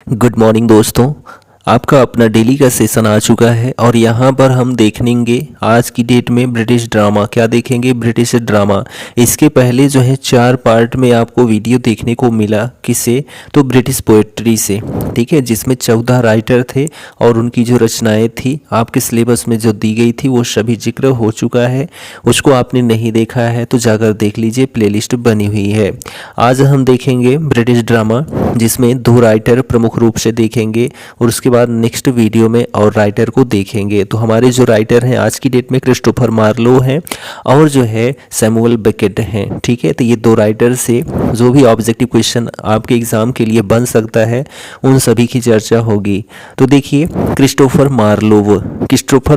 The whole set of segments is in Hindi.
गुड मॉर्निंग दोस्तों। आपका अपना डेली का सेशन आ चुका है और यहाँ पर हम देखेंगे आज की डेट में ब्रिटिश ड्रामा। क्या देखेंगे? British drama. इसके पहले जो है 4 पार्ट में आपको वीडियो देखने को मिला। किसे? तो ब्रिटिश पोएट्री से, ठीक है, जिसमें 14 राइटर थे और उनकी जो रचनाएं थी आपके सिलेबस में जो दी गई थी वो सभी जिक्र हो चुका है। उसको आपने नहीं देखा है तो जाकर देख लीजिए, प्लेलिस्ट बनी हुई है। आज हम देखेंगे ब्रिटिश ड्रामा, जिसमें 2 राइटर प्रमुख रूप से देखेंगे और उसके बाद नेक्स्ट वीडियो में और राइटर को देखेंगे। तो हमारे जो राइटर हैं आज की डेट में क्रिस्टोफर मार्लो हैं और जो है सैमुअल बेकेट हैं, ठीक है। तो ये 2 राइटर से जो भी ऑब्जेक्टिव क्वेश्चन आपके एग्जाम के लिए बन सकता है उन सभी की चर्चा होगी। तो देखिए, क्रिस्टोफर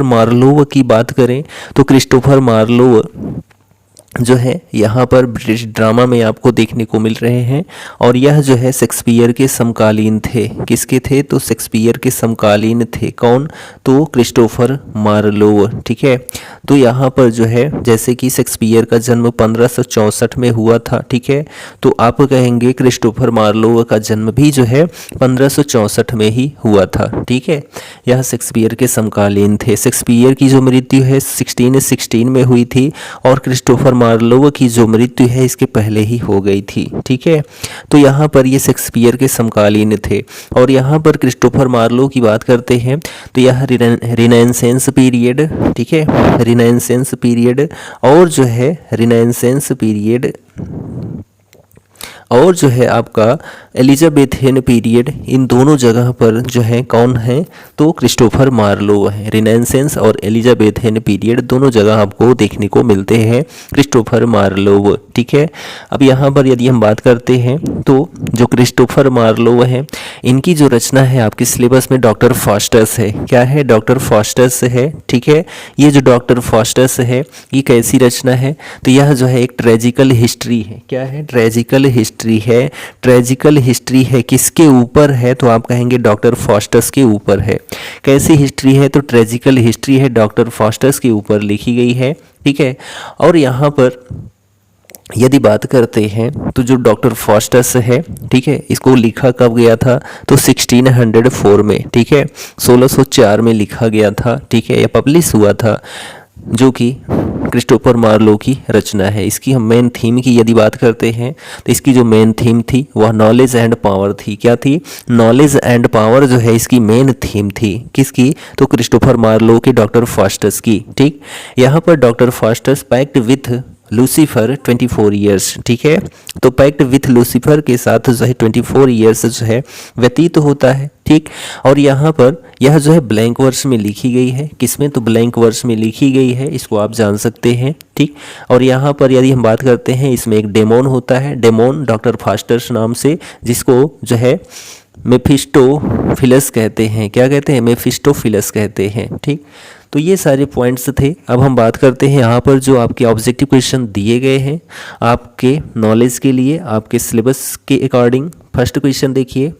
मार्लोव की बात करें तो क्रिस्टोफर मार्लोव जो है यहाँ पर ब्रिटिश ड्रामा में आपको देखने को मिल रहे हैं और यह जो है शेक्सपियर के समकालीन थे। किसके थे? तो शेक्सपियर के समकालीन थे। कौन? तो क्रिस्टोफर मार्लोव, ठीक है। तो यहाँ पर जो है जैसे कि शेक्सपियर का जन्म 1564 में हुआ था, ठीक है, तो आप कहेंगे क्रिस्टोफर मार्लोव का जन्म भी जो है 1564 में ही हुआ था, ठीक है। यह शेक्सपियर के समकालीन थे। शेक्सपियर की जो मृत्यु है 1616 में हुई थी और क्रिस्टोफर मार्लोव की जो मृत्यु है इसके पहले ही हो गई थी, ठीक है। तो यहाँ पर ये शेक्सपियर के समकालीन थे और यहाँ पर क्रिस्टोफर मार्लोव की बात करते हैं तो यह रिनेसेंस पीरियड, ठीक है, रिनेसेंस पीरियड और जो है रिनेसेंस पीरियड और जो है आपका एलिजाबेथियन पीरियड, इन दोनों जगह पर जो है कौन है? तो क्रिस्टोफर मार्लोव है। रिनेसेंस और एलिजाबेथियन पीरियड दोनों जगह आपको देखने को मिलते हैं क्रिस्टोफर मार्लोव, ठीक है। अब यहाँ पर यदि हम बात करते हैं तो जो क्रिस्टोफर मार्लोव है इनकी जो रचना है आपके सिलेबस में डॉक्टर फास्टस है। क्या है? डॉक्टर फास्टस है, ठीक है। ये जो डॉक्टर फास्टस है ये कैसी रचना है? तो यह जो है एक ट्रेजिकल हिस्ट्री है। क्या है? ट्रेजिकल हिस्ट्री है। ट्रेजिकल हिस्ट्री है किसके ऊपर है? तो आप कहेंगे डॉक्टर फास्टस के ऊपर है। कैसी हिस्ट्री है? तो ट्रेजिकल हिस्ट्री है, डॉक्टर फास्टस के ऊपर लिखी गई है, ठीक है। और यहाँ पर यदि बात करते हैं तो जो डॉक्टर फास्टस है, ठीक है, इसको लिखा कब गया था? तो 1604 में, ठीक है, 1604 में लिखा गया था, ठीक है, यह पब्लिश हुआ था, जो कि क्रिस्टोफर मार्लोव की रचना है। इसकी हम मेन थीम की यदि बात करते हैं तो इसकी जो मेन थीम थी वह नॉलेज एंड पावर थी। क्या थी? नॉलेज एंड पावर जो है इसकी मेन थीम थी। किसकी? तो क्रिस्टोफर मार्लोव की, डॉक्टर फास्टस की, ठीक। यहाँ पर doctor Faustus pact with Lucifer 24 years, ठीक है। तो पैक्ट विथ लूसीफर के साथ जो है 24 ईयर्स जो है व्यतीत होता है, ठीक। और यहाँ पर यह जो है ब्लैंक वर्स में लिखी गई है। किसमें? तो ब्लैंक वर्स में लिखी गई है, इसको आप जान सकते हैं, ठीक। और यहाँ पर यदि हम बात करते हैं इसमें एक डेमोन होता है, डेमोन डॉक्टर फास्टस नाम से, जिसको जो है मेफिस्टोफिलस कहते हैं। क्या कहते हैं? मेफिस्टोफिलस कहते हैं, ठीक। तो ये सारे पॉइंट्स थे। अब हम बात करते हैं यहाँ पर जो आपके ऑब्जेक्टिव क्वेश्चन दिए गए हैं आपके नॉलेज के लिए, आपके सिलेबस के अकॉर्डिंग। फर्स्ट क्वेश्चन देखिए,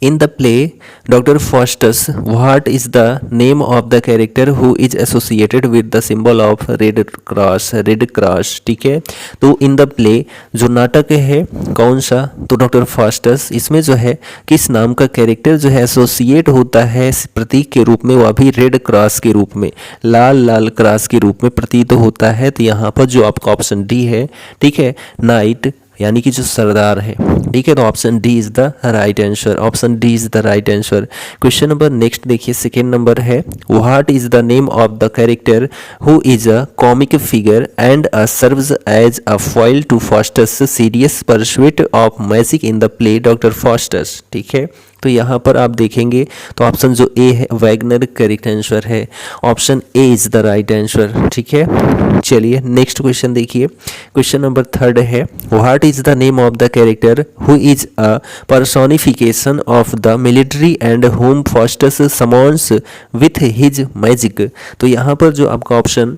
in the play Dr. Faustus, what is the name of the character who is associated with the symbol of red cross? red cross, ठीक है। तो in the play जो नाटक है कौन सा? तो डॉक्टर फास्टस, इसमें जो है किस नाम का कैरेक्टर जो है एसोसिएट होता है प्रतीक के रूप में, वह भी रेड क्रॉस के रूप में, लाल लाल क्रॉस के रूप में प्रतीत होता है। तो यहाँ पर जो आपका ऑप्शन डी है, ठीक है, नाइट यानी कि जो सरदार है, ठीक है। तो option D is the right answer. Option D is the right answer. Question number next देखिए, सेकेंड नंबर है, what is the name of the character who is a comic figure and serves as a foil to Faustus serious pursuit of magic in the play doctor Faustus, ठीक है। तो यहाँ पर आप देखेंगे तो ऑप्शन जो ए है वैगनर करेक्ट आंसर है। Option A is the right answer, ठीक है। चलिए नेक्स्ट क्वेश्चन देखिए, क्वेश्चन नंबर थर्ड है, what is the name of the character who is a personification of the military and home Faustus summons with his magic. तो यहाँ पर जो आपका ऑप्शन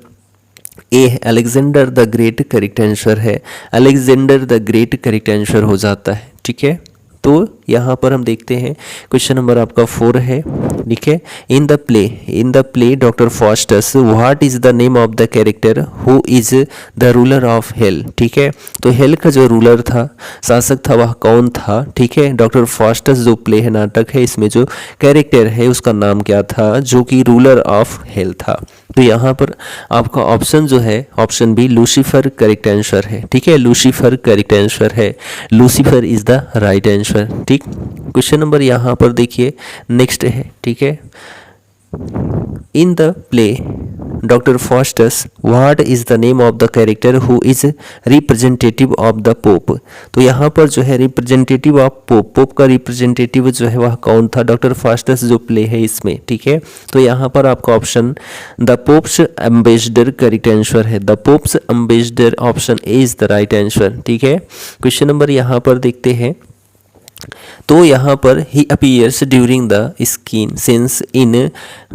ए है Alexander the Great correct answer है। Alexander the Great correct answer हो जाता है, ठीक है। तो यहाँ पर हम देखते हैं क्वेश्चन नंबर आपका 4 है, ठीक है। In the play doctor Faustus what is the name of the character who is the ruler of hell, ठीक है। तो हेल का जो रूलर था, शासक था, वह कौन था, ठीक है। डॉक्टर फॉस्टस जो प्ले है, नाटक है, इसमें जो कैरेक्टर है उसका नाम क्या था, जो कि रूलर ऑफ हेल था। तो यहाँ पर आपका ऑप्शन जो है, option B Lucifer correct answer है, ठीक है। लूसीफर करेक्ट आंसर है, Lucifer is the right answer, ठीक। क्वेश्चन नंबर यहाँ पर देखिए नेक्स्ट है, ठीक है। In the play doctor Faustus what is the name of the character who is representative of the pope. तो यहाँ पर जो है रिप्रेजेंटेटिव ऑफ पोप का रिप्रेजेंटेटिव जो है वह कौन था, डॉक्टर फॉस्टस जो प्ले है इसमें, ठीक है। तो यहाँ पर आपका option the Pope's ambassador correct answer है, the Pope's ambassador option A is the right answer, ठीक है। क्वेश्चन नंबर यहाँ पर देखते हैं, तो यहाँ पर he appears during the scenes in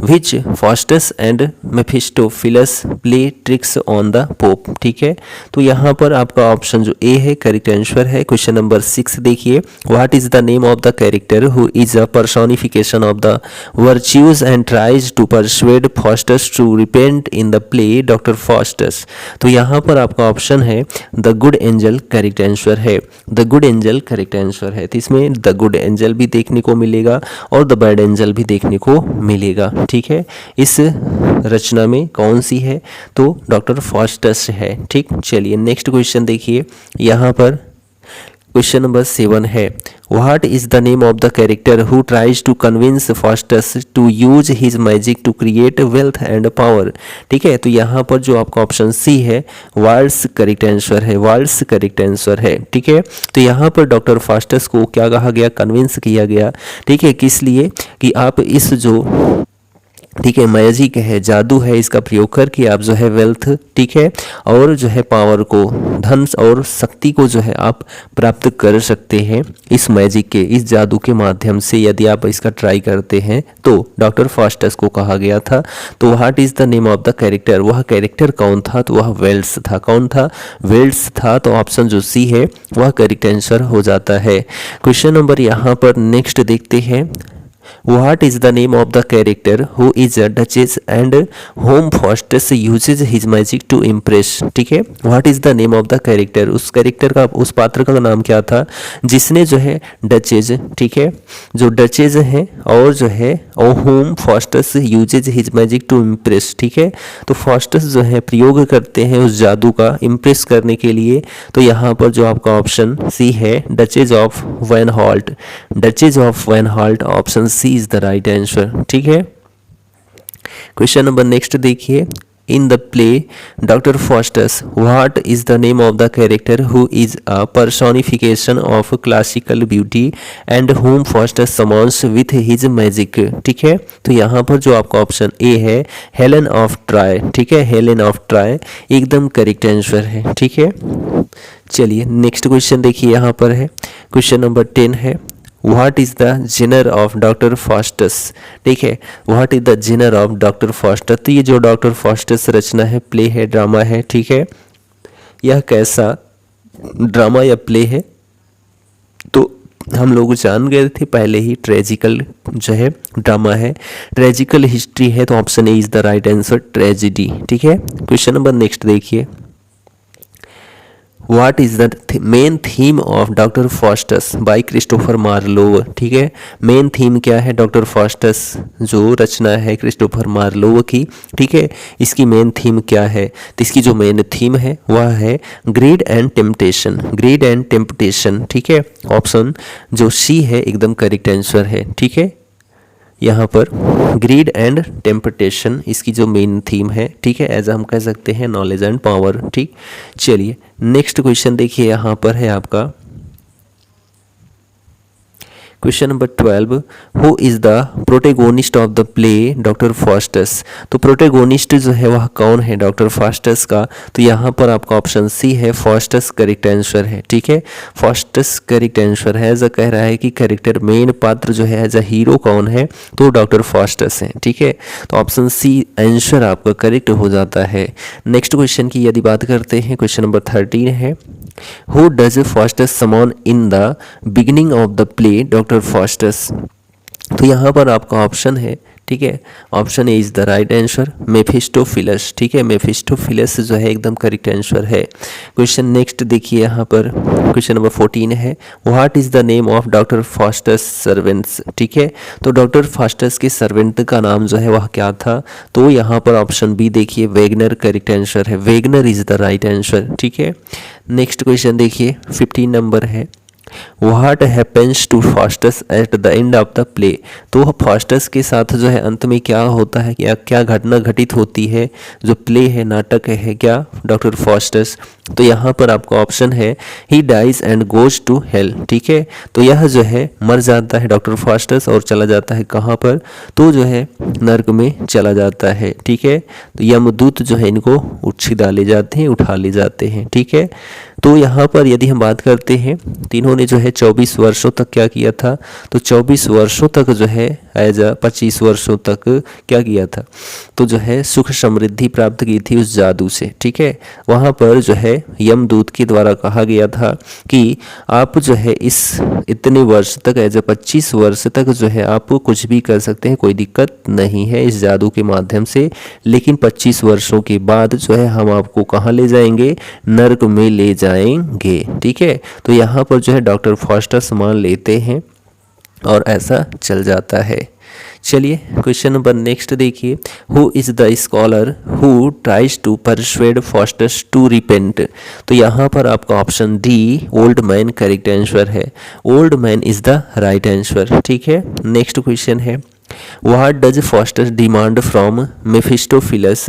which Faustus and Mephistopheles play tricks on the Pope, ठीक है। तो यहाँ पर आपका ऑप्शन जो ए है करेक्ट आंसर है। क्वेश्चन नंबर 6 देखिए, what is the name of the character who is a personification of the virtues and tries to persuade Faustus to repent in the play doctor Faustus. तो यहाँ पर आपका ऑप्शन है the good angel correct answer है, the good angel correct answer है। तो इसमें द गुड एंजल भी देखने को मिलेगा और द बैड एंजल भी देखने को मिलेगा, ठीक है। इस रचना में कौन सी है, तो डॉक्टर फॉस्टस है, ठीक। चलिए नेक्स्ट क्वेश्चन देखिए, यहाँ पर क्वेश्चन नंबर 7 है, what is the name of the character who tries to convince Faustus to use his magic to create wealth and power, ठीक है। तो यहाँ पर जो आपका ऑप्शन सी है वाल्स करेक्ट आंसर है, वाल्स करेक्ट आंसर है, ठीक है। तो यहाँ पर डॉक्टर फास्टस को क्या कहा गया, कन्विंस किया गया, ठीक है। किस लिए कि आप इस जो, ठीक है, मैजिक है, जादू है, इसका प्रयोग करके आप जो है वेल्थ, ठीक है, और जो है पावर को, धन और शक्ति को जो है आप प्राप्त कर सकते हैं इस मैजिक के, इस जादू के माध्यम से यदि आप इसका ट्राई करते हैं। तो डॉक्टर फास्टस को कहा गया था। तो what is the name of the character, वह कैरेक्टर कौन था, तो वह वेल्स था। कौन था, वेल्स था। तो ऑप्शन जो सी है वह करेक्ट आंसर हो जाता है। क्वेश्चन नंबर यहाँ पर नेक्स्ट देखते हैं, What is the name of the character who is a duchess and whom Faustus uses his magic to impress, ठीक है। What is the name of the character, उस कैरेक्टर का, उस पात्र का नाम क्या था जिसने जो है डचेज, ठीक है, जो डचेज है और जो है whom Faustus uses his magic to impress, ठीक है। तो फास्टस जो है प्रयोग करते हैं उस जादू का इम्प्रेस करने के लिए। तो यहाँ पर जो आपका ऑप्शन सी है Duchess of Vanholt, Duchess of Vanholt option C is the right answer, ठीक है। क्वेश्चन नंबर नेक्स्ट देखिए, in the play doctor Faustus what is the name of the character who is a personification of classical beauty and whom Faustus summons with his magic, ठीक है। तो यहाँ पर जो आपका ऑप्शन ए है हेलेन ऑफ ट्राय, ठीक है, हेलेन ऑफ ट्राय एकदम करेक्ट आंसर है, ठीक है। चलिए नेक्स्ट क्वेश्चन देखिए, यहाँ पर है क्वेश्चन नंबर 10 है, what is the genre of doctor Faustus, ठीक है। What is the genre of doctor Faustus, तो ये जो डॉक्टर फास्टस रचना है, प्ले है, ड्रामा है, ठीक है। यह कैसा ड्रामा या प्ले है, तो हम लोग जान गए थे पहले ही, ट्रेजिकल जो है ड्रामा है, ट्रेजिकल हिस्ट्री है। तो option A is the right answer, tragedy, ठीक है। क्वेश्चन नंबर नेक्स्ट देखिए, what is the main theme of doctor Faustus by Christopher Marlowe, ठीक है। मेन थीम क्या है डॉक्टर फास्टस जो रचना है क्रिस्टोफर मार्लोव की, ठीक है, इसकी मेन थीम क्या है। तो इसकी जो मेन थीम है वह है grid and temptation, grid and temptation, ठीक है। ऑप्शन जो सी है एकदम करेक्ट आंसर है, ठीक है। यहाँ पर ग्रीड एंड टेम्पटेशन इसकी जो मेन थीम है, ठीक है, एज हम कह सकते हैं नॉलेज एंड पावर, ठीक। चलिए नेक्स्ट क्वेश्चन देखिए, यहाँ पर है आपका question number 12, who is the protagonist of the play doctor Faustus. तो प्रोटेगोनिस्ट जो है वह कौन है डॉक्टर फास्टस का, तो यहाँ पर आपका ऑप्शन सी है, फास्टस करेक्ट आंसर है। ठीक है, फास्टस करेक्ट आंसर है। ऐसा कह रहा है कि करेक्टर मेन पात्र जो है एज अ हीरो कौन है, तो डॉक्टर फास्टस है। ठीक है, तो ऑप्शन सी आंसर आपका करेक्ट हो जाता है। नेक्स्ट क्वेश्चन की यदि बात करते हैं, क्वेश्चन नंबर 13 है, who does Faustus summon in the beginning of the play doctor Faustus. तो यहाँ पर आपका ऑप्शन है, ठीक है, option A is the right answer, Mephistopheles. ठीक है, मेफिस्टोफिलस जो है एकदम करेक्ट आंसर है। क्वेश्चन नेक्स्ट देखिए यहाँ पर, क्वेश्चन नंबर 14 है, what is the name of doctor Faustus servants. ठीक है, तो डॉक्टर फास्टस के सर्वेंट का नाम जो है वह क्या था, तो यहाँ पर ऑप्शन बी देखिए, वेगनर करेक्ट आंसर है, Wagner is the right answer. ठीक है, नेक्स्ट क्वेश्चन देखिए 15 नंबर है, what happens to Faustus at the end of the play. तो फास्टस के साथ जो है अंत में क्या होता है, क्या घटना घटित होती है, जो प्ले है, नाटक है क्या, डॉक्टर फास्टस। तो यहाँ पर आपका ऑप्शन है, he dies and goes to hell. ठीक है, तो यह जो है मर जाता है डॉक्टर फास्टस और चला जाता है कहाँ पर, तो जो है नर्क में चला जाता है। ठीक है, तो यमदूत जो है इनको उछिदा ले जाते हैं, उठा ले जाते हैं। ठीक है, तो यहाँ पर यदि हम बात करते हैं, तीनों ने जो है 24 वर्षों तक क्या किया था, तो 24 वर्षों तक जो है एज 25 वर्षों तक क्या किया था, तो जो है सुख समृद्धि प्राप्त की थी उस जादू से। ठीक है, वहाँ पर जो है यमदूत के द्वारा कहा गया था कि आप जो है इस इतने वर्ष तक एज 25 वर्ष तक जो है आप कुछ भी कर सकते हैं, कोई दिक्कत नहीं है इस जादू के माध्यम से, लेकिन 25 वर्षों के बाद जो है हम आपको कहाँ ले जाएंगे, नर्क में ले जाएंगे। ठीक है, तो यहाँ पर जो है डॉक्टर फास्टस मान लेते हैं और ऐसा चल जाता है। चलिए क्वेश्चन नंबर नेक्स्ट देखिए, who is the scholar who tries to persuade Faustus to repent. तो यहाँ पर आपका option D, old man correct answer है, old man is the right answer. ठीक है, नेक्स्ट क्वेश्चन है, What does Faustus demand from Mephistopheles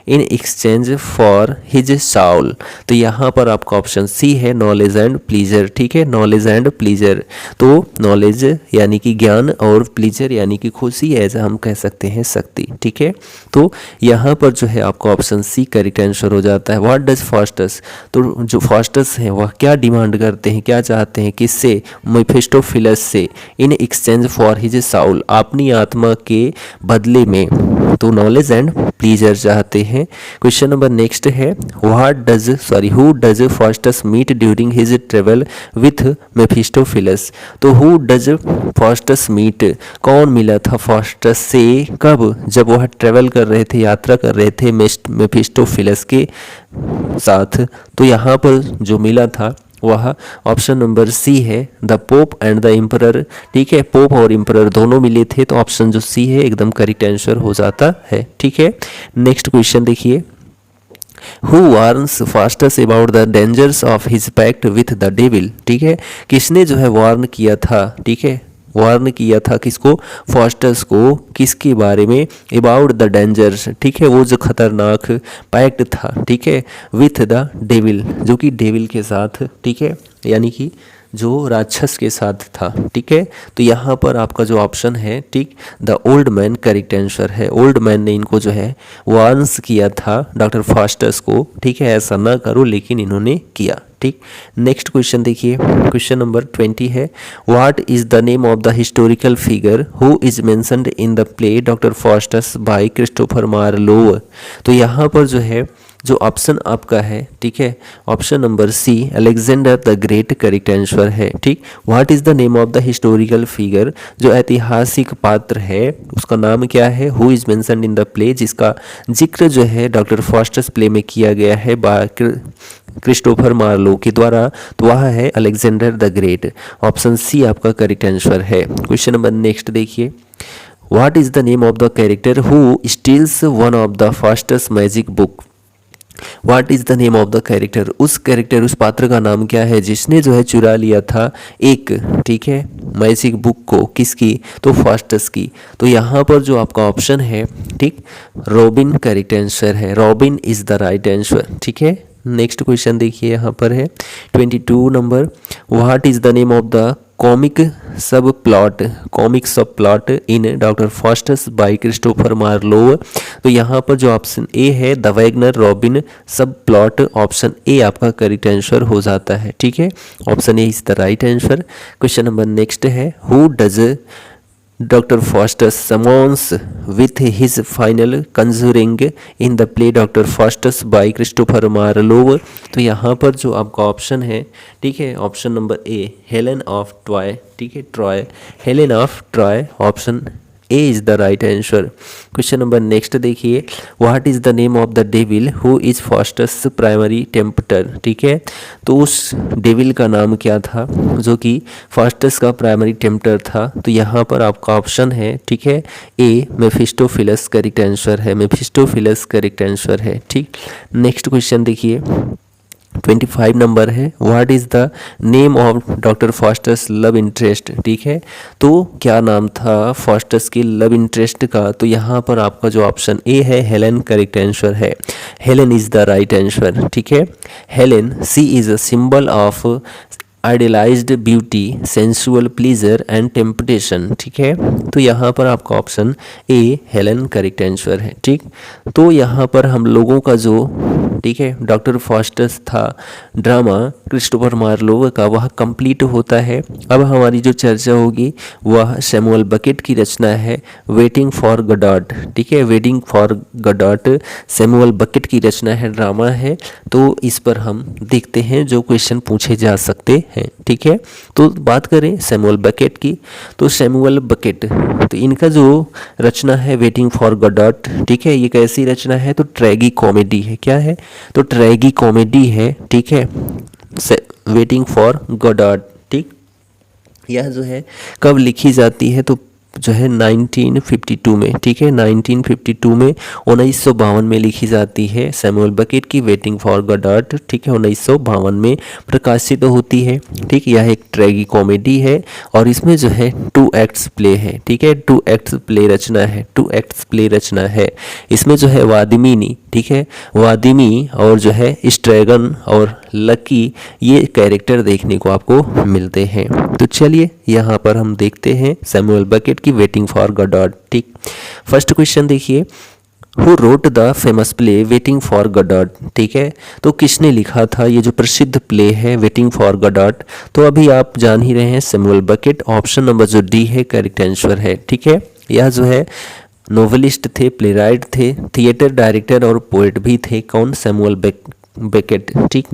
in exchange for his soul। तो यहाँ पर आपका ऑप्शन सी है, नॉलेज एंड प्लीजर। ठीक है, नॉलेज एंड प्लीजर, तो नॉलेज यानी कि ज्ञान और प्लीजर यानी कि खुशी, ऐसा हम कह सकते हैं शक्ति। ठीक है, तो यहाँ पर जो है आपका ऑप्शन सी करेक्ट आंसर हो जाता है। व्हाट डज फास्टस, तो जो फास्टस हैं वह क्या डिमांड करते हैं, क्या चाहते हैं, किससे, मेफिस्टोफिलस से, in exchange for his Saul, अपनी आत्मा के बदले में, तो नॉलेज एंड प्लीजर चाहते हैं। क्वेश्चन नंबर नेक्स्ट है, who does Faustus meet during his travel with Mephistopheles. तो हु डज फास्टस मीट, कौन मिला था फास्टस से, कब, जब वह ट्रेवल कर रहे थे, यात्रा कर रहे थे मेफिस्टोफिलस के साथ। तो यहाँ पर जो मिला था वह ऑप्शन नंबर सी है, the pope and the emperor. ठीक है, पोप और एम्परर दोनों मिले थे, तो ऑप्शन जो सी है एकदम करेक्ट आंसर हो जाता है। ठीक है, नेक्स्ट क्वेश्चन देखिए, who warns Faustus about the dangers of his pact with the devil. ठीक है, किसने जो है वार्न किया था, ठीक है, वार्न किया था किसको, फास्टस को, किसके बारे में, अबाउट द डेंजर्स। ठीक है, वो जो खतरनाक पैक्ट था, ठीक है, विथ द डेविल, जो कि डेविल के साथ, ठीक है, यानी कि जो राक्षस के साथ था। ठीक है, तो यहाँ पर आपका जो ऑप्शन है, ठीक, the old man correct answer है। ओल्ड मैन ने इनको जो है वार्न्स किया था डॉक्टर फास्टस को, ठीक है, ऐसा ना करो, लेकिन इन्होंने किया। ठीक, नेक्स्ट क्वेश्चन देखिए, क्वेश्चन नंबर 20 है, what is the name of the historical figure who is mentioned in the play doctor Faustus by Christopher Marlowe. तो यहाँ पर जो है जो ऑप्शन आपका है, ठीक है, option number C, Alexander the Great correct answer है। ठीक, what is the name of the historical figure, जो ऐतिहासिक पात्र है उसका नाम क्या है, who is mentioned in the play, जिसका जिक्र जो है डॉक्टर फास्टस प्ले में किया गया है बाय क्रिस्टोफर मार्लो के द्वारा, तो वह है Alexander the Great. Option C आपका करेक्ट आंसर है। क्वेश्चन नंबर नेक्स्ट देखिए, what is the name of the character who steals one of the Faustus magic book. What is the name of the character, उस कैरेक्टर, उस पात्र का नाम क्या है जिसने जो है चुरा लिया था एक, ठीक है, मैजिक बुक को, किसकी, तो फास्टस की। तो यहाँ पर जो आपका ऑप्शन है, ठीक, रॉबिन करेक्ट आंसर है, robin is the right answer. ठीक है, नेक्स्ट क्वेश्चन देखिए, यहाँ पर है 22 number, what is the name of the comic सब प्लॉट कॉमिक सब plot in doctor Faustus by Christopher Marlowe. तो यहाँ पर जो ऑप्शन ए है द वैगनर रॉबिन सब प्लॉट, ऑप्शन ए आपका करेक्ट आंसर हो जाता है। ठीक है, option A is the right answer. Question number next है who does doctor Faustus summons with his final conjuring in the play doctor Faustus by Christopher Marlowe. तो यहाँ पर जो आपका ऑप्शन है, ठीक है, option number A Helen of Troy, ठीक है, Troy, Helen of Troy, option A is the right answer. Question number next देखिए what is the name of the devil who is Faustus primary tempter. ठीक है, तो उस डेविल का नाम क्या था जो कि फास्टस का प्राइमरी टेम्पटर था। तो यहाँ पर आपका ऑप्शन है, ठीक है, ए मेफिस्टोफिलस करेक्ट आंसर है, मेफिस्टोफिलस करेक्ट आंसर है। ठीक, नेक्स्ट क्वेश्चन देखिए 25 नंबर है what is the name of doctor Faustus love interest. ठीक है, तो क्या नाम था फास्टस की लव इंटरेस्ट का। तो यहाँ पर आपका जो ऑप्शन ए है हेलेन करेक्ट आंसर है, Helen is the right answer. ठीक है, Helen she is a symbol of idealized beauty sensual pleasure and temptation. ठीक है, तो यहाँ पर आपका option A Helen correct answer है। ठीक, तो यहाँ पर हम लोगों का जो, ठीक है, डॉक्टर फास्टस था ड्रामा क्रिस्टोफर मार्लोव का वह कंप्लीट होता है। अब हमारी जो चर्चा होगी वह सैमुअल बकेट की रचना है वेटिंग फॉर गॉडॉट। ठीक है, वेटिंग फॉर गॉडॉट सैमुअल बकेट की रचना है, ड्रामा है। तो इस पर हम देखते हैं जो क्वेश्चन पूछे जा सकते हैं। ठीक है, तो बात करें सैमुअल बकेट की, तो सैमुअल बकेट, तो इनका जो रचना है वेटिंग फॉर गॉडॉट, ठीक है, ये कैसी रचना है, तो ट्रेगी कॉमेडी है। क्या है, तो ट्रेगी कॉमेडी है। ठीक है, वेटिंग फॉर गॉडॉट। ठीक, यह जो है कब लिखी जाती है, तो जो है 1952 में। ठीक है, 1952 में 1952 में लिखी जाती है सैमुअल बकेट की वेटिंग फॉर गॉडॉट। ठीक है, 1952 में प्रकाशित होती है। ठीक, यह एक ट्रेगी कॉमेडी है और इसमें जो है 2 एक्ट्स प्ले है। ठीक है, 2 एक्ट्स प्ले रचना है, 2 एक्ट्स प्ले रचना है। इसमें जो है वादिमिनी, ठीक है, वादिमी और जो है स्ट्रैगन और लकी ये कैरेक्टर देखने को आपको मिलते हैं। तो चलिए यहाँ पर हम देखते हैं सैमुअल बकेट की वेटिंग फॉर गॉडॉट। ठीक, फर्स्ट क्वेश्चन देखिए who wrote the famous play waiting for Godot. ठीक है, तो किसने लिखा था ये जो प्रसिद्ध प्ले है वेटिंग फॉर गॉडॉट। तो अभी आप जान ही रहे हैं सैमुअल बकेट, ऑप्शन नंबर जो डी है करेक्ट आंसर है। ठीक है, यह जो है नोवेलिस्ट थे, प्लेराइट थे, थिएटर डायरेक्टर और पोएट भी थे। कौन, सैमुअल बेकेट। ठीक,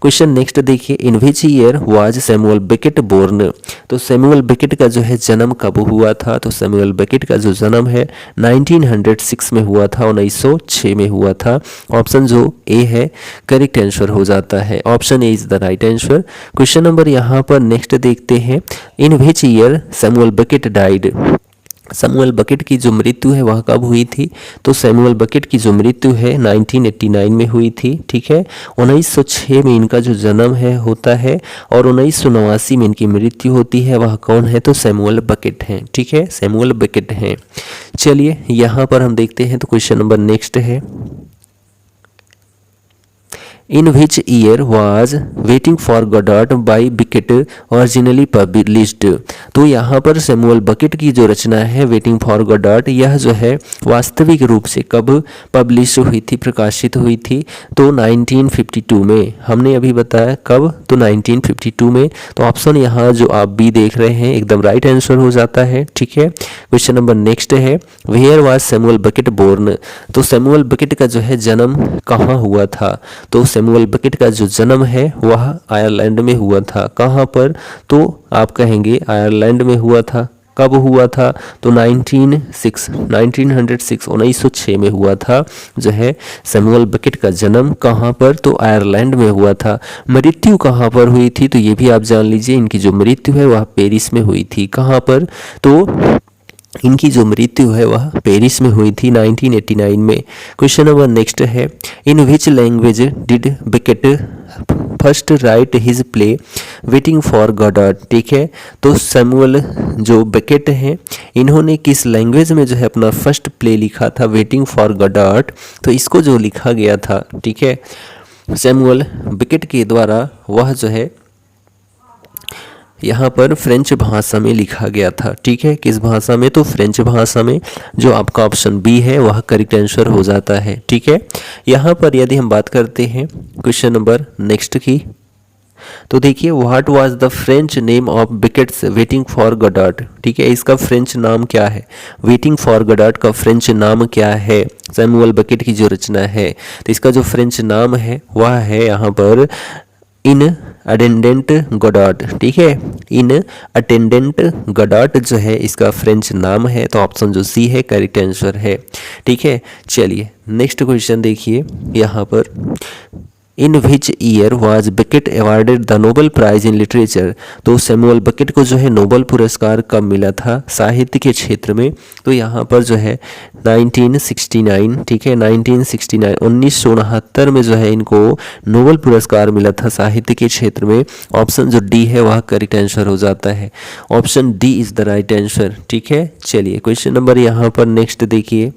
क्वेश्चन नेक्स्ट देखिए in which year was Samuel Beckett born. तो सैमुअल बेकेट का जो है जन्म कब हुआ था, तो सैमुअल बेकेट का जो जन्म है 1906 में हुआ था, 1906 में हुआ था। ऑप्शन जो ए है करेक्ट आंसर हो जाता है, option A is the right answer. Question number यहाँ पर नेक्स्ट देखते हैं in which year Samuel Beckett died. Samuel Beckett की जो मृत्यु है वह कब हुई थी, तो सैमुअल बकेट की जो मृत्यु है 1989 में हुई थी। ठीक है, 1906 में इनका जो जन्म है होता है और 1989 में इनकी मृत्यु होती है। वह कौन है, तो सैमुअल बकेट हैं। ठीक है, सैमुअल बकेट हैं। चलिए यहाँ पर हम देखते हैं, तो क्वेश्चन नंबर नेक्स्ट है in which year was waiting for Godot by Beckett originally published. तो यहाँ पर सैमुअल बकेट की जो रचना है वेटिंग फॉर गॉडॉट, यह जो है वास्तविक रूप से कब पब्लिश हुई थी, प्रकाशित हुई थी, तो 1952 में। हमने अभी बताया कब, तो 1952 में। तो ऑप्शन यहाँ जो आप बी देख रहे हैं एकदम राइट आंसर हो जाता है। ठीक है, क्वेश्चन नंबर नेक्स्ट है where was Samuel Beckett born. तो सैमुअल बकेट का जो है जन्म कहाँ हुआ था, तो सैमुअल बकेट का जो जन्म है वह आयरलैंड में हुआ था। कहाँ पर, तो आप कहेंगे आयरलैंड में हुआ था। कब हुआ था, तो 1906 में हुआ था जो है सैमुअल बकेट का जन्म। कहाँ पर, तो आयरलैंड में हुआ था। मृत्यु कहाँ पर हुई थी, तो ये भी आप जान लीजिए इनकी जो मृत्यु है वह पेरिस में हुई थी। कहाँ पर, तो इनकी जो मृत्यु है वह पेरिस में हुई थी 1989 में। क्वेश्चन नंबर नेक्स्ट है in which language did Beckett first write his play waiting for Godot. ठीक है, तो सैमुअल जो बेकेट हैं इन्होंने किस लैंग्वेज में जो है अपना फर्स्ट प्ले लिखा था वेटिंग फॉर गॉडॉट। तो इसको जो लिखा गया था, ठीक है, सैमुअल बेकेट के द्वारा, वह जो है यहाँ पर फ्रेंच भाषा में लिखा गया था। ठीक है, किस भाषा में? तो फ्रेंच भाषा में। जो आपका ऑप्शन बी है वह करेक्ट आंसर हो जाता है। ठीक है, यहाँ पर यदि हम बात करते हैं क्वेश्चन नंबर नेक्स्ट की, तो देखिए what was the French name of Beckett's waiting for Godot. ठीक है, इसका फ्रेंच नाम क्या है? वेटिंग फॉर गॉडॉट का फ्रेंच नाम क्या है? सैमुअल बेकेट की जो रचना है, तो इसका जो फ्रेंच नाम है वह है यहाँ पर इन अटेंडेंट गॉडॉट। ठीक है, इन अटेंडेंट गॉडॉट जो है इसका फ्रेंच नाम है। तो ऑप्शन जो सी है करेक्ट आंसर है। ठीक है, चलिए नेक्स्ट क्वेश्चन देखिए यहाँ पर, in which year was Beckett awarded the Nobel prize in literature. तो सैमुअल बेकेट को जो है नोबेल पुरस्कार कब मिला था साहित्य के क्षेत्र में? तो यहाँ पर जो है 1969। ठीक है, 1969 में जो है इनको नोबेल पुरस्कार मिला था साहित्य के क्षेत्र में। ऑप्शन जो डी है वह करेक्ट आंसर हो जाता है। Option D is the right answer. ठीक है, चलिए क्वेश्चन नंबर यहाँ पर नेक्स्ट देखिए,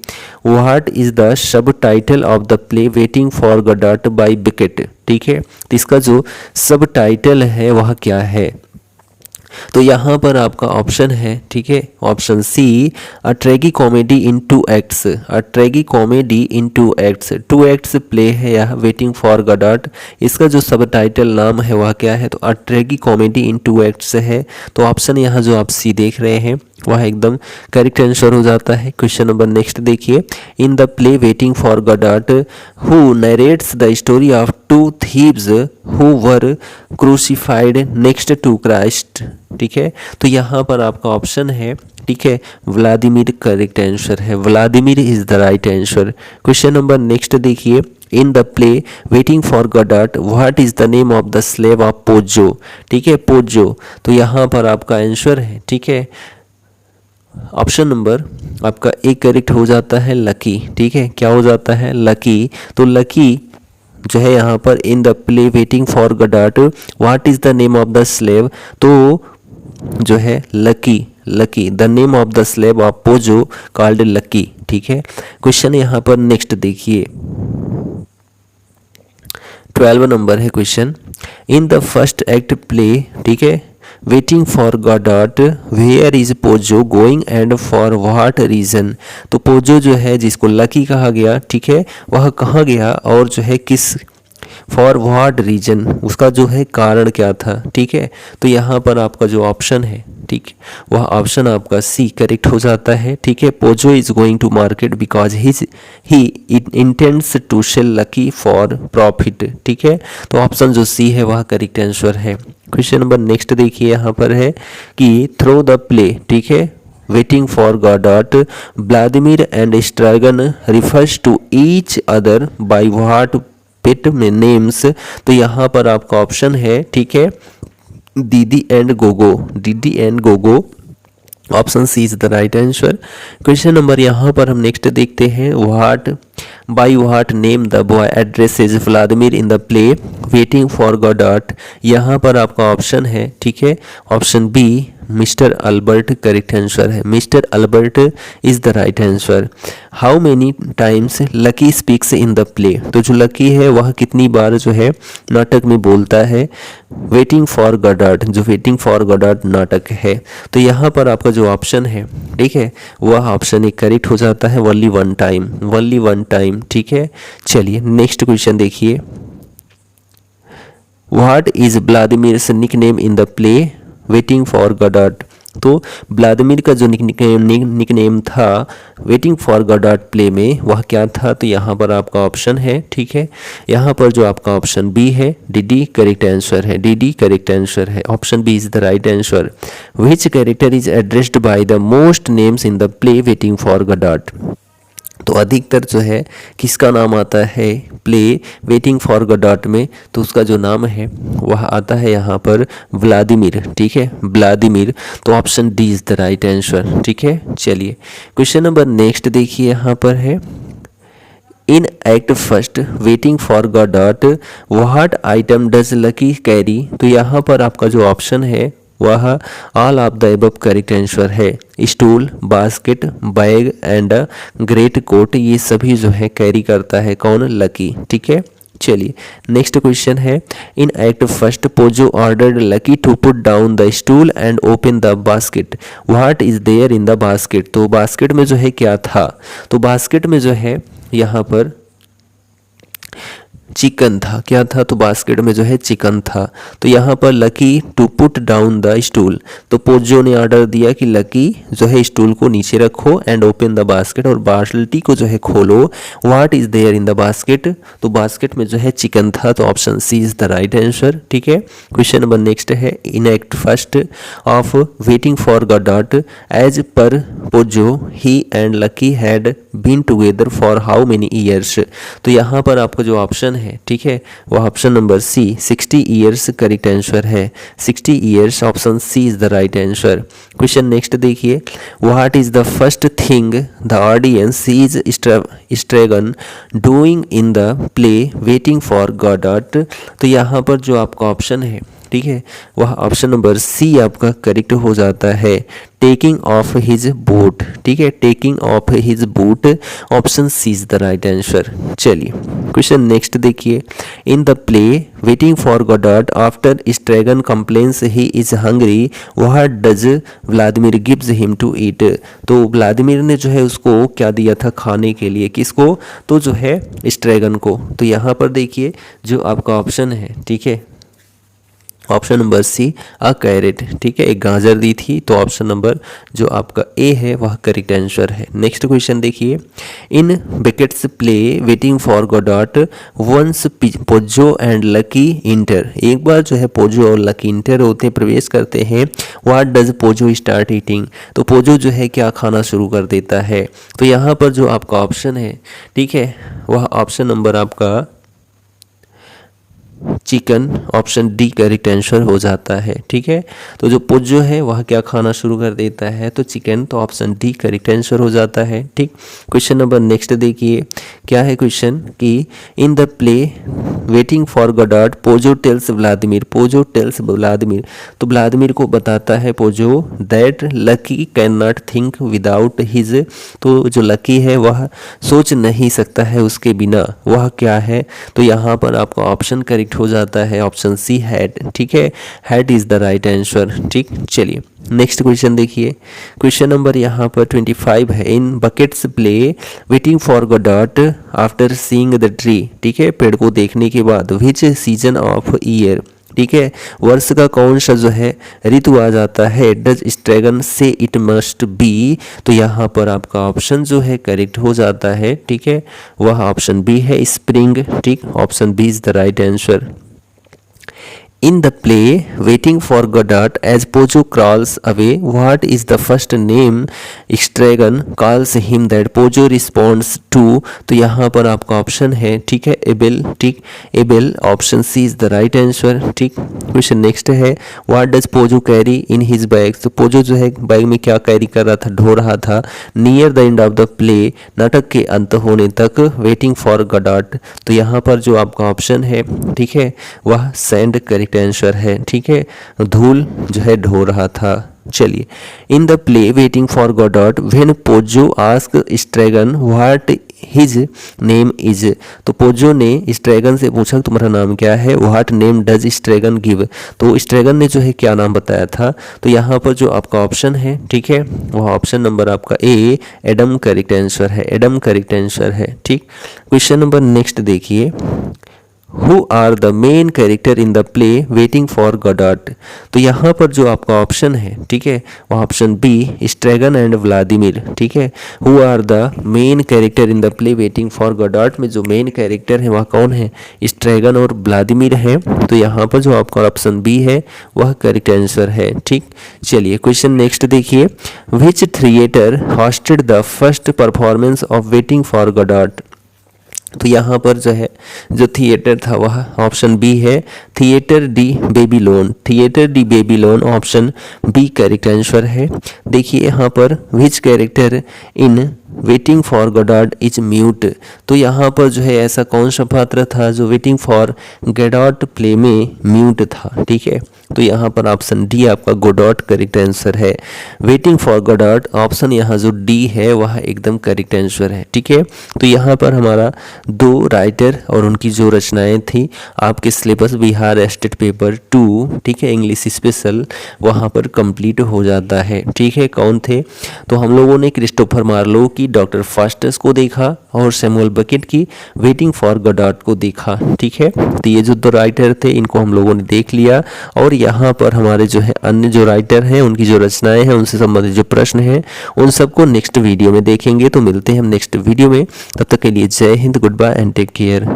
what is the subtitle of the play waiting for Godot by Beckett. ठीक है, तो इसका जो सब टाइटल है वह क्या है? तो यहाँ पर आपका ऑप्शन है, ठीक है, option C, a tragicomedy in 2 acts. A tragicomedy in 2 acts, 2 acts play है यह वेटिंग फॉर गॉडॉट। इसका जो सब टाइटल नाम है वह क्या है? तो अ ट्रेगी कॉमेडी इन 2 एक्ट्स है। तो ऑप्शन यहाँ जो आप सी देख रहे हैं वह एकदम करेक्ट आंसर हो जाता है। क्वेश्चन नंबर नेक्स्ट देखिए, in the play waiting for Godot who narrates the story of 2 thieves who were crucified next to Christ. ठीक है, तो यहाँ पर आपका ऑप्शन है, ठीक है, व्लादिमीर करेक्ट आंसर है। Vladimir is the right answer. Question number next देखिए, in the play waiting for Godot what is the name of the slave of Pozzo. ठीक है, पोजो, तो यहाँ पर आपका आंसर है, ठीक है, ऑप्शन नंबर आपका ए करेक्ट हो जाता है, लकी। ठीक है, क्या हो जाता है? लकी। तो लकी जो है यहाँ पर in the play waiting for Godot what is the name of the slave, तो जो है Lucky, Lucky the name of the slave of Pozzo called Lucky. ठीक है, क्वेश्चन यहाँ पर नेक्स्ट देखिए, 12 नंबर है question, in the first act play, ठीक है, waiting for Godot where is Pozzo going and for what reason. तो पोजो जो है जिसको लकी कहा गया, ठीक है, वह कहाँ गया और जो है किस, फॉर व्हाट रीजन, उसका जो है कारण क्या था। ठीक है, तो यहाँ पर आपका जो ऑप्शन है, ठीक, वह ऑप्शन आपका सी करेक्ट हो जाता है। ठीक है, Pozzo is going to market because he intends to sell Lucky for profit. ठीक है, तो ऑप्शन जो सी है वह करेक्ट आंसर है। क्वेश्चन नंबर नेक्स्ट देखिए, यहाँ पर है कि थ्रो द प्ले, ठीक है, waiting for Godot Vladimir and Estragon refers to each other by what pet में नेम्स। तो यहाँ पर आपका ऑप्शन है, ठीक है, दीदी and Gogo, Didi and Gogo. Option C is the right answer. Question number यहाँ पर हम नेक्स्ट देखते हैं, what by what name the boy addresses Vladimir in the play waiting for Godot. यहाँ पर आपका ऑप्शन है, ठीक है, option B, mister Albert correct answer है। Mister Albert is the right answer. How many times Lucky speaks in the play. तो जो लकी है वह कितनी बार जो है नाटक में बोलता है वेटिंग फॉर गॉडॉट, जो वेटिंग फॉर गॉडॉट नाटक है। तो यहाँ पर आपका जो ऑप्शन है, ठीक है, वह ऑप्शन एक करेक्ट हो जाता है, ओनली 1 टाइम, ओनली 1 टाइम। ठीक है, चलिए नेक्स्ट क्वेश्चन देखिए, what is Vladimir's nickname in the play waiting for Godot. तो व्लादिमीर का जो निकनेम था वेटिंग फॉर गॉडॉट प्ले में वह क्या था? तो यहाँ पर आपका ऑप्शन है, ठीक है, यहाँ पर जो आपका ऑप्शन बी है, डीडी करेक्ट आंसर है, डीडी करेक्ट आंसर है। Option B is the right answer. Which character is addressed by the most names in the play waiting for Godot. तो अधिकतर जो है किसका नाम आता है प्ले वेटिंग फॉर गॉडॉट में? तो उसका जो नाम है वह आता है यहाँ पर व्लादिमीर। ठीक है, व्लादिमीर। तो option D is the right answer. ठीक है, चलिए क्वेश्चन नंबर नेक्स्ट देखिए, यहाँ पर है in act first waiting for Godot what item does Lucky carry. तो यहाँ पर आपका जो ऑप्शन है वह all of the above correct answer है। Stool, basket, bag and greatcoat, ये सभी जो है कैरी करता है कौन? लकी। ठीक है, चलिए नेक्स्ट क्वेश्चन है, in act first Pozzo ordered Lucky to put down the stool and open the basket, what is there in the basket. तो बास्केट में जो है क्या था, तो बास्केट में जो है यहाँ पर चिकन था, क्या था, तो बास्केट में जो है चिकन था। तो यहाँ पर Lucky to put down the stool, तो पोजो ने ऑर्डर दिया कि लकी जो है स्टूल को नीचे रखो एंड ओपन द बास्केट, और बाल्टी को जो है खोलो, what is there in the basket, तो बास्केट में जो है चिकन था, तो option C is the right answer. ठीक है, क्वेश्चन नंबर नेक्स्ट है, in act first of waiting for Godot as per Pozzo he and Lucky had been together for how many years. तो यहाँ पर आपका जो ऑप्शन है, ठीक है, वह option number C 60 years correct answer है। 60 years, option C is the right answer. Question next देखिए, what is the first thing the audience sees Estragon doing in the play waiting for Godot. तो यहाँ पर जो आपका ऑप्शन है, ठीक है, वह ऑप्शन नंबर सी आपका करेक्ट हो जाता है, टेकिंग ऑफ हिज बूट। ठीक है, taking off his boot, option C is the right answer. चलिए क्वेश्चन नेक्स्ट देखिए, in the play waiting for Godot after Estragon complains he is hungry what does Vladimir gives him to eat. तो व्लादिमीर ने जो है उसको क्या दिया था खाने के लिए, किसको, तो जो है स्ट्रैगन को। तो यहाँ पर देखिए जो आपका ऑप्शन है, ठीक है, ऑप्शन नंबर सी अ कैरेट। ठीक है, एक गाजर दी थी, तो ऑप्शन नंबर जो आपका ए है वह करेक्ट आंसर है। नेक्स्ट क्वेश्चन देखिए, in Beckett's play waiting for Godot once Pozzo and Lucky enter. एक बार जो है पोजो और लकी इंटर होते प्रवेश करते हैं, what does Pozzo start eating. तो पोजो जो है क्या खाना शुरू कर देता है। तो यहाँ पर जो आपका ऑप्शन है, ठीक है, वह ऑप्शन नंबर आपका chicken, option D correct answer हो जाता है। ठीक है, तो जो पोजो है वह क्या खाना शुरू कर देता है, तो चिकन, तो ऑप्शन डी करेक्ट आंसर हो जाता है। ठीक, क्वेश्चन नंबर नेक्स्ट देखिए, क्या है क्वेश्चन कि in the play waiting for Godot Pozzo tells Vladimir, Pozzo tells Vladimir, तो व्लादिमीर को बताता है Pozzo that Lucky can not think without his. तो जो लकी है वह सोच नहीं सकता है उसके बिना, वह क्या है, तो यहाँ पर आपका ऑप्शन करेक्ट हो जाता है, ऑप्शन सी हैड। ठीक है, had is the right answer. ठीक, चलिए नेक्स्ट क्वेश्चन देखिए, क्वेश्चन नंबर यहाँ पर 25 है, in Beckett's play waiting for Godot after seeing the tree. ठीक है, पेड़ को देखने के बाद विच सीजन ऑफ ईयर, ठीक है, वर्ष का कौन सा जो है ऋतु आ जाता है, डज स्ट्रैगन से इट मस्ट बी। तो यहाँ पर आपका ऑप्शन जो है करेक्ट हो जाता है। ठीक है, वह ऑप्शन बी है, स्प्रिंग। ठीक, option B is the right answer. In the play Waiting for Godot, as Pojo crawls away, what is the first name Stragon calls him that Pojo responds to? तो यहाँ पर आपका ऑप्शन है, ठीक है, एबेल। ठीक, Abel, option C is the right answer. ठीक, क्वेश्चन नेक्स्ट है, what does Pozzo carry in his bag. तो पोजो जो है बैग में क्या कैरी कर रहा था, ढो रहा था, near the end of the play, नाटक के अंत होने तक, वेटिंग फॉर गॉडॉट। तो यहाँ पर जो आपका ऑप्शन है, ठीक है, वह सैंड करेक्ट आंसर है। ठीक है, धूल जो है ढो रहा था। चलिए, in the play waiting for Godot when Pozzo ask Estragon what his name is. तो पोजो ने स्ट्रैगन से पूछा तुम्हारा नाम क्या है, what name does Estragon give. तो स्ट्रैगन ने जो है क्या नाम बताया था। तो यहाँ पर जो आपका ऑप्शन है, ठीक है, वह ऑप्शन नंबर आपका ए एडम करेक्ट आंसर है, एडम करेक्ट आंसर है। ठीक, क्वेश्चन नंबर नेक्स्ट देखिए, Who are the main character in the play Waiting for Godot। तो यहाँ पर जो आपका ऑप्शन है, ठीक है, वह ऑप्शन बी स्ट्रैगन एंड व्लादिमीर। ठीक है, Who are the main character in the play Waiting for Godot में जो मेन कैरेक्टर है वह कौन है, स्ट्रैगन और व्लादिमीर है। तो यहाँ पर जो आपका ऑप्शन बी है वह करेक्ट आंसर है। ठीक, चलिए क्वेश्चन नेक्स्ट देखिए, which theatre hosted the first performance of waiting for Godot. तो यहाँ पर जो है जो थिएटर था वह ऑप्शन बी है, theatre de Babylone. Theatre de Babylone, option B correct answer है। देखिए यहाँ पर which character in waiting for Godot is mute. तो यहाँ पर जो है ऐसा कौन सा पात्र था जो वेटिंग फॉर गॉडॉट प्ले में म्यूट था। ठीक है, तो यहाँ पर ऑप्शन डी आपका गोडॉट करेक्ट आंसर है। वेटिंग फॉर गोडॉट ऑप्शन यहाँ जो डी है वह एकदम करेक्ट आंसर है। ठीक है, तो यहाँ पर हमारा 2 राइटर और उनकी जो रचनाएं थी आपके सिलेबस बिहार स्टेट पेपर 2, ठीक है, इंग्लिश स्पेशल, वहाँ पर कंप्लीट हो जाता है। ठीक है, कौन थे? तो हम लोगों ने क्रिस्टोफर मार्लो की डॉक्टर फास्टस को देखा और सैमुअल बेकेट की वेटिंग फॉर गोडॉट को देखा। ठीक है, तो ये जो 2 राइटर थे इनको हम लोगों ने देख लिया और यहाँ पर हमारे जो है अन्य जो राइटर हैं उनकी जो रचनाएं हैं उनसे संबंधित जो प्रश्न हैं उन सबको नेक्स्ट वीडियो में देखेंगे। तो मिलते हैं हम नेक्स्ट वीडियो में, तब तक के लिए जय हिंद, goodbye and take care.